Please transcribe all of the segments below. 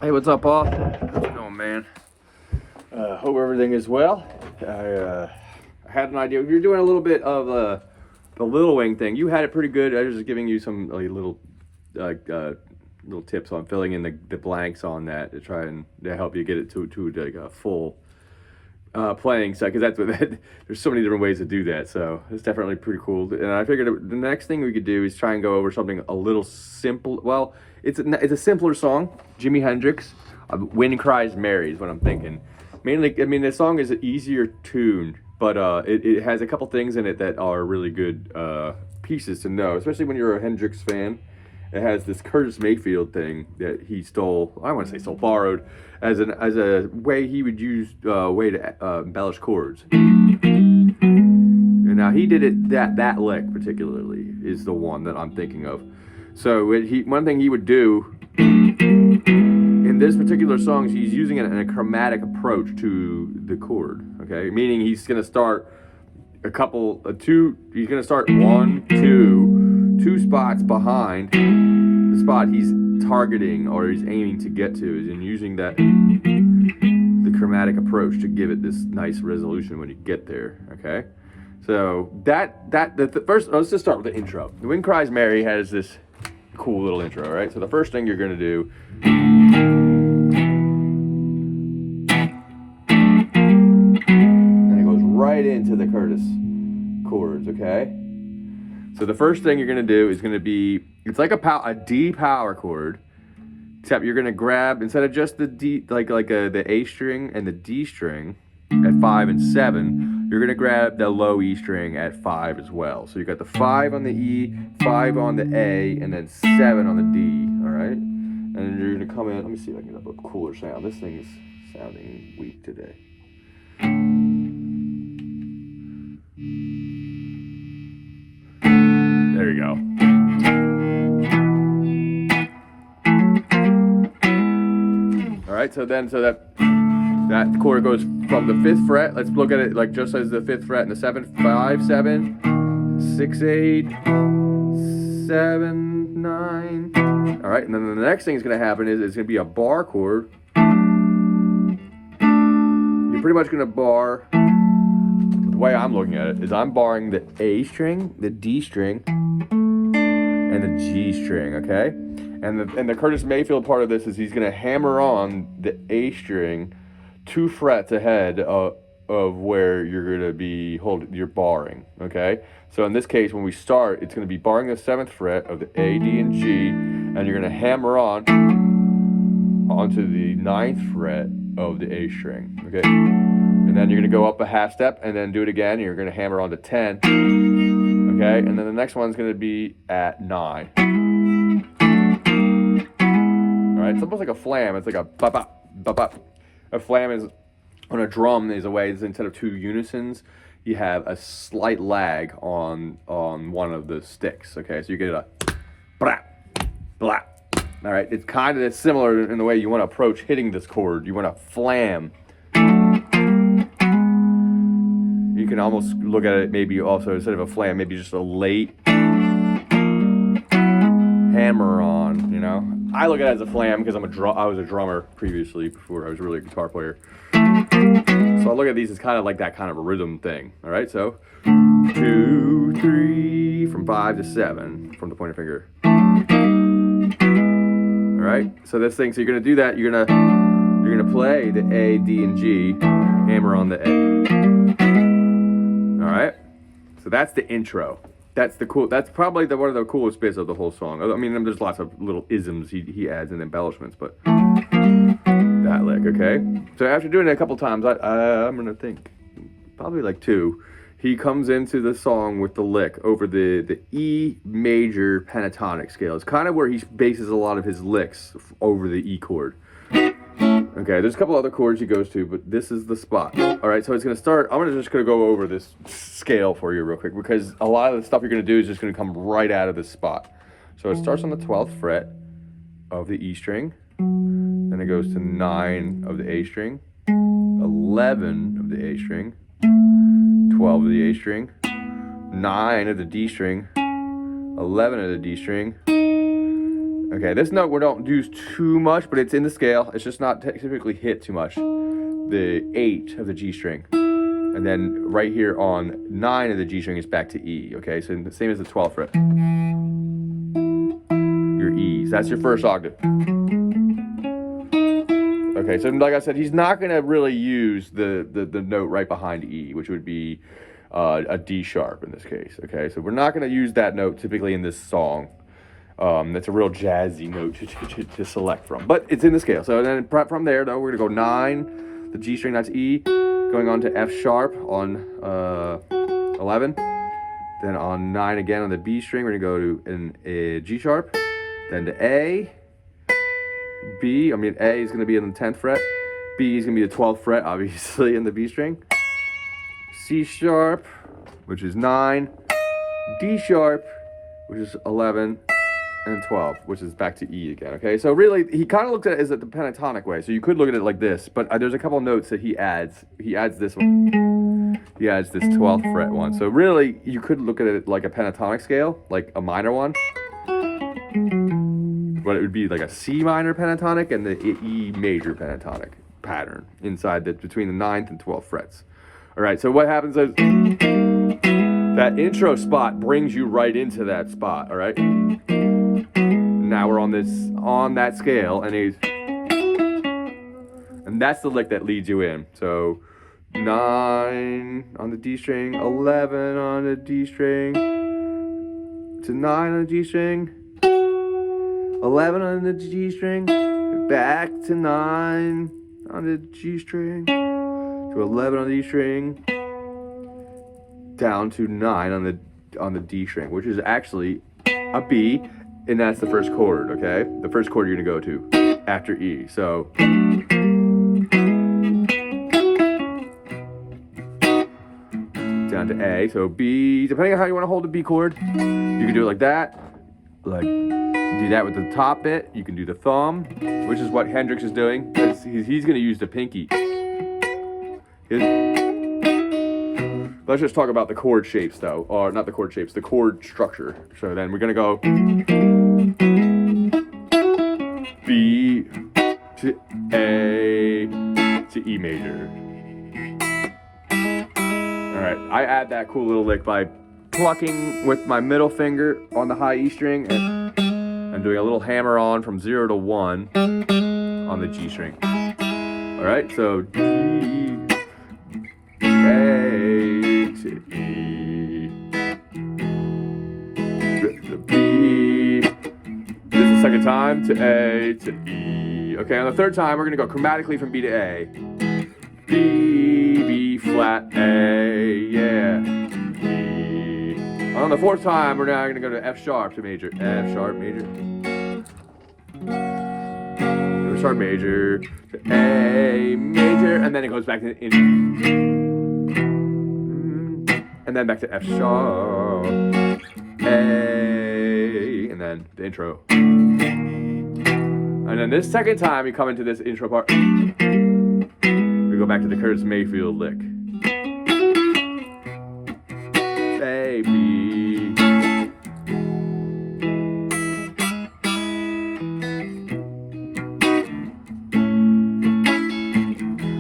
Hey, what's up, Paul? How's it going, man? Hope everything is well. I had an idea. You're doing a little bit of the little wing thing. You had it pretty good. I was just giving you some little tips on filling in the blanks on that to try and to help you get it to like a full playing set, because that's what there's so many different ways to do that. So it's definitely pretty cool. And I figured the next thing we could do is try and go over something a little simple. Well, it's a simpler song. Jimi Hendrix, "Wind Cries Mary" is what I'm thinking. Mainly, I mean, the song is an easier tune, but it has a couple things in it that are really good pieces to know, especially when you're a Hendrix fan. It has this Curtis Mayfield thing that he stole. I want to say stole, borrowed, as a way he would use way to embellish chords. And now he did it that lick particularly is the one that I'm thinking of. So one thing he would do in this particular song is he's using it in a chromatic approach to the chord. Okay, meaning he's gonna start he's gonna start one, two spots behind the spot he's targeting or he's aiming to get to, and using the chromatic approach to give it this nice resolution when you get there. Okay, so the first, let's just start with the intro. The "Wind Cries Mary" has this cool little intro, right? So the first thing you're gonna do, and it goes right into the Curtis chords. Okay, so the first thing you're gonna do is gonna be, it's like a D power chord, except you're gonna grab, instead of just the D, the A string and the D string at 5 and 7, you're gonna grab the low E string at 5 as well. So you got the 5 on the E, 5 on the A, and then 7 on the D. All right, and then you're gonna come in. Let me see if I can get a cooler sound. This thing is sounding weak today. There you go. All right, so that chord goes from the 5th fret. Let's look at it like just as the 5th fret and the 7th, 5, 7, 6, 8, 7, 9. All right, and then the next thing is going to happen is it's going to be a bar chord. You're pretty much going to bar. The way I'm looking at it is I'm barring the A string, the D string, and the G string. Okay, and the Curtis Mayfield part of this is he's going to hammer on the A string 2 frets ahead of where you're going to be you're barring. Okay, so in this case, when we start, it's going to be barring the 7th fret of the A, D, and G, and you're going to hammer onto the 9th fret of the A string. Okay, and then you're going to go up a half step and then do it again. And you're going to hammer onto 10. Okay, and then the next one's going to be at 9. All right, it's almost like a flam. It's like a bop bop bop bop. A flam is on a drum is a way is instead of 2 unisons, you have a slight lag on one of the sticks. Okay, so you get a blah blah. All right, it's kind of similar in the way you want to approach hitting this chord. You want to flam. You can almost look at it maybe also instead of a flam, maybe just a late hammer on. You know, I look at it as a flam because I was a drummer previously before I was really a guitar player. So I look at these as kind of like that kind of a rhythm thing. All right, so 2, 3 from 5 to 7 from the pointer finger. All right, so this thing. So you're gonna do that. You're gonna play the A, D, and G, hammer on the A. All right, so that's the intro. That's probably one of the coolest bits of the whole song. I mean, there's lots of little isms he adds and embellishments, but that lick, okay? So after doing it a couple times, I'm gonna think probably like 2. He comes into the song with the lick over the E major pentatonic scale. It's kind of where he bases a lot of his licks over the E chord. Okay, there's a couple other chords he goes to, but this is the spot. All right, so it's going to start. I'm just going to go over this scale for you real quick, because a lot of the stuff you're going to do is just going to come right out of this spot. So it starts on the 12th fret of the E string, then it goes to 9 of the A string, 11 of the A string, 12 of the A string, 9 of the D string, 11 of the D string, Okay, this note we don't use too much, but it's in the scale. It's just not typically hit too much. The 8 of the G string. And then right here on 9 of the G string is back to E, okay? So the same as the 12th fret. Your E's, that's your first octave. Okay, so like I said, he's not gonna really use the note right behind E, which would be a D sharp in this case, okay? So we're not gonna use that note typically in this song. That's a real jazzy note to select from, but it's in the scale. So then from there, though, we're gonna go 9, the G string, that's E, going on to F sharp on 11. Then on 9 again on the B string, we're gonna go to a G sharp, then to A, B. A is gonna be in the 10th fret, B is gonna be the 12th fret, obviously, in the B string, C sharp, which is 9, D sharp, which is 11. And 12, which is back to E again, okay? So really, he kind of looks at it as the pentatonic way. So you could look at it like this, but there's a couple notes that he adds. He adds this one. He adds this 12th fret one. So really, you could look at it like a pentatonic scale, like a minor one. But it would be like a C minor pentatonic and the E major pentatonic pattern inside between the 9th and 12th frets. All right, so what happens is that intro spot brings you right into that spot, all right? Now we're on that scale, and that's the lick that leads you in. So 9 on the D string, 11 on the D string, to 9 on the G string, 11 on the G string, back to 9 on the G string, to 11 on the D string, down to 9 on the D string, which is actually a B. And that's the first chord, okay? The first chord you're gonna go to after E. So down to A. So B, depending on how you want to hold the B chord, you can do it like that. Like do that with the top bit. You can do the thumb, which is what Hendrix is doing. He's gonna use the pinky. Let's just talk about the chord shapes, though, or not the chord shapes, the chord structure. So then we're gonna go B to A to E major. All right, I add that cool little lick by plucking with my middle finger on the high E string and doing a little hammer on from 0 to 1 on the G string. All right, so G, A to E, to B, this is the second time, to A to E. Okay, on the third time, we're gonna go chromatically from B to A. B, B flat, A, yeah, E. On the fourth time, we're now gonna go to F sharp to major, F sharp major, F sharp major, to A major, and then it goes back to and then back to F sharp, A, and then the intro. And then this second time we come into this intro part, we go back to the Curtis Mayfield lick. A, B.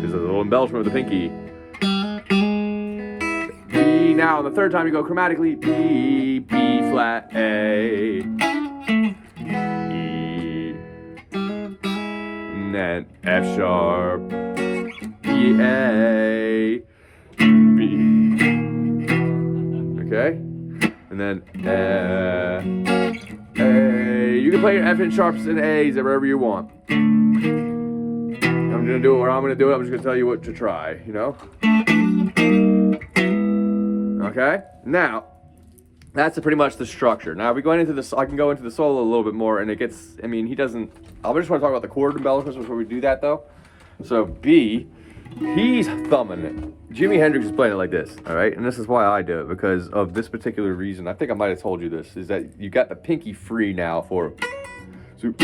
There's a little embellishment with the pinky. Now, the third time you go chromatically, B, B flat, A, E, and then F sharp, E, A, B, okay? And then A. You can play your F and sharps and A's wherever you want. I'm gonna do it where I'm gonna do it. I'm just gonna tell you what to try, you know? Okay, now that's pretty much the structure. Now, if we go into this, I can go into the solo a little bit more, and it gets. I mean, he doesn't. I just want to talk about the chord embellishments before we do that, though. So B, he's thumbing it. Jimi Hendrix is playing it like this, all right, and this is why I do it, because of this particular reason. I think I might have told you this, is that you got the pinky free now for. So,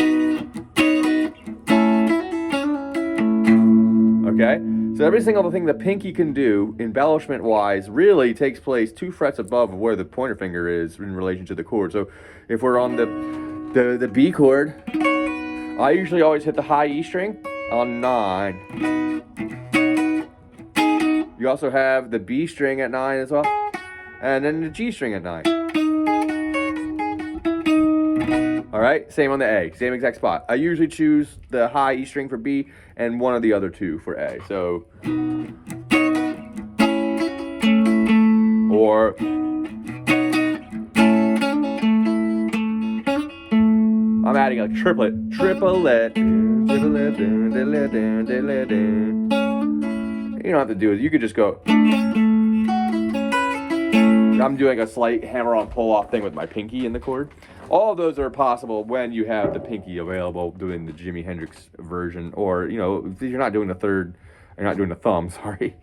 okay. So every single thing the pinky can do, embellishment-wise, really takes place 2 frets above where the pointer finger is in relation to the chord. So if we're on the The B chord, I usually always hit the high E string on 9. You also have the B string at 9 as well, and then the G string at 9. All right, same on the A, same exact spot. I usually choose the high E string for B and one of the other two for A. So, or I'm adding a triplet. You don't have to do it. You could just go. I'm doing a slight hammer-on pull-off thing with my pinky in the chord. All of those are possible when you have the pinky available doing the Jimi Hendrix version, or, you know, if you're not doing the third, you're not doing the thumb, sorry.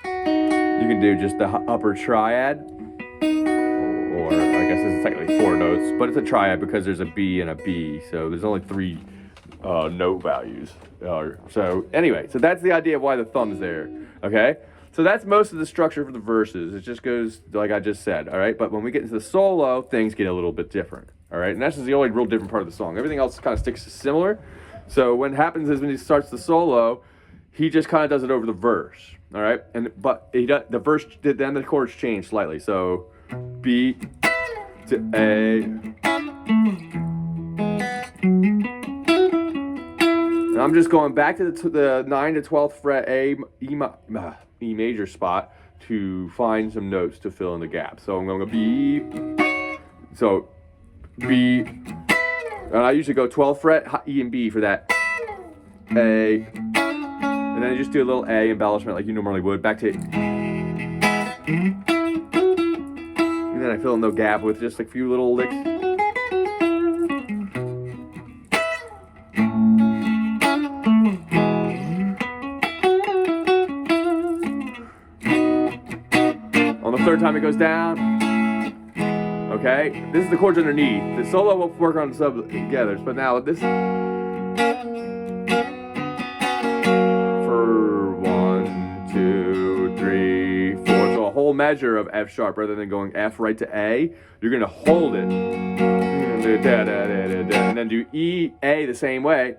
You can do just the upper triad, or I guess this is technically 4 notes, but it's a triad because there's a B and a B, so there's only 3 note values. So anyway, so that's the idea of why the thumb's there, okay? So that's most of the structure for the verses. It just goes like I just said, all right? But when we get into the solo, things get a little bit different, all right? And that's just the only real different part of the song. Everything else kind of sticks similar. So what happens is when he starts the solo, he just kind of does it over the verse, all right? But he does, the verse, then the chords change slightly. So B to A. And I'm just going back to the 9 to 12th fret E major spot to find some notes to fill in the gap. So I'm going to B, so B, and I usually go 12th fret, E and B for that A, and then I just do a little A embellishment like you normally would, back to, and then I fill in the gap with just a few little licks. Third time it goes down. Okay, this is the chords underneath. The solo will work on the sub together, but now this for 1, 2, 3, 4. So a whole measure of F sharp rather than going F right to A. You're gonna hold it and then do E, A the same way.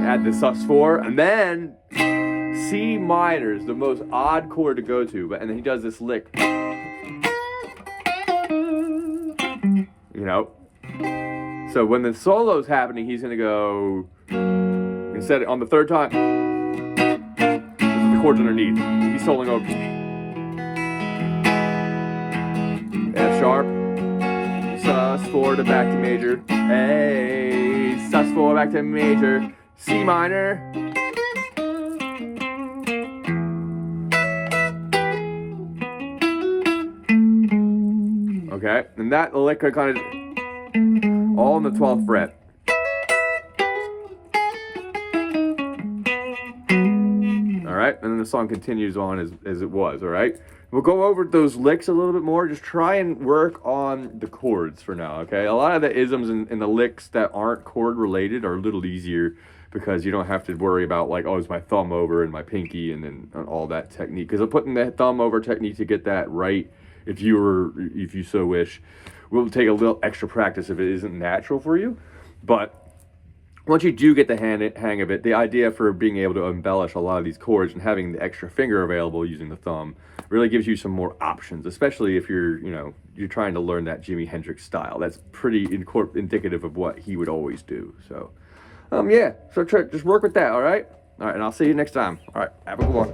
Add the sus4 and then C minor is the most odd chord to go to, and then he does this lick. You know? So when the solo's happening, he's gonna go, instead on the third time, this is the chords underneath. He's soloing over F sharp, sus4 to back to major, A, sus4 back to major, C minor. Okay, and that lick kind of all on the 12th fret. All right, and then the song continues on as it was. All right, we'll go over those licks a little bit more. Just try and work on the chords for now. Okay, a lot of the isms and the licks that aren't chord related are a little easier because you don't have to worry about like, oh, is my thumb over and my pinky and then all that technique. Because I'm putting the thumb over technique to get that right. If you so wish, will take a little extra practice if it isn't natural for you. But once you do get the hang of it, the idea for being able to embellish a lot of these chords and having the extra finger available using the thumb really gives you some more options, especially if you're trying to learn that Jimi Hendrix style. That's pretty indicative of what he would always do. So, yeah. So just work with that. All right. And I'll see you next time. All right. Have a good one.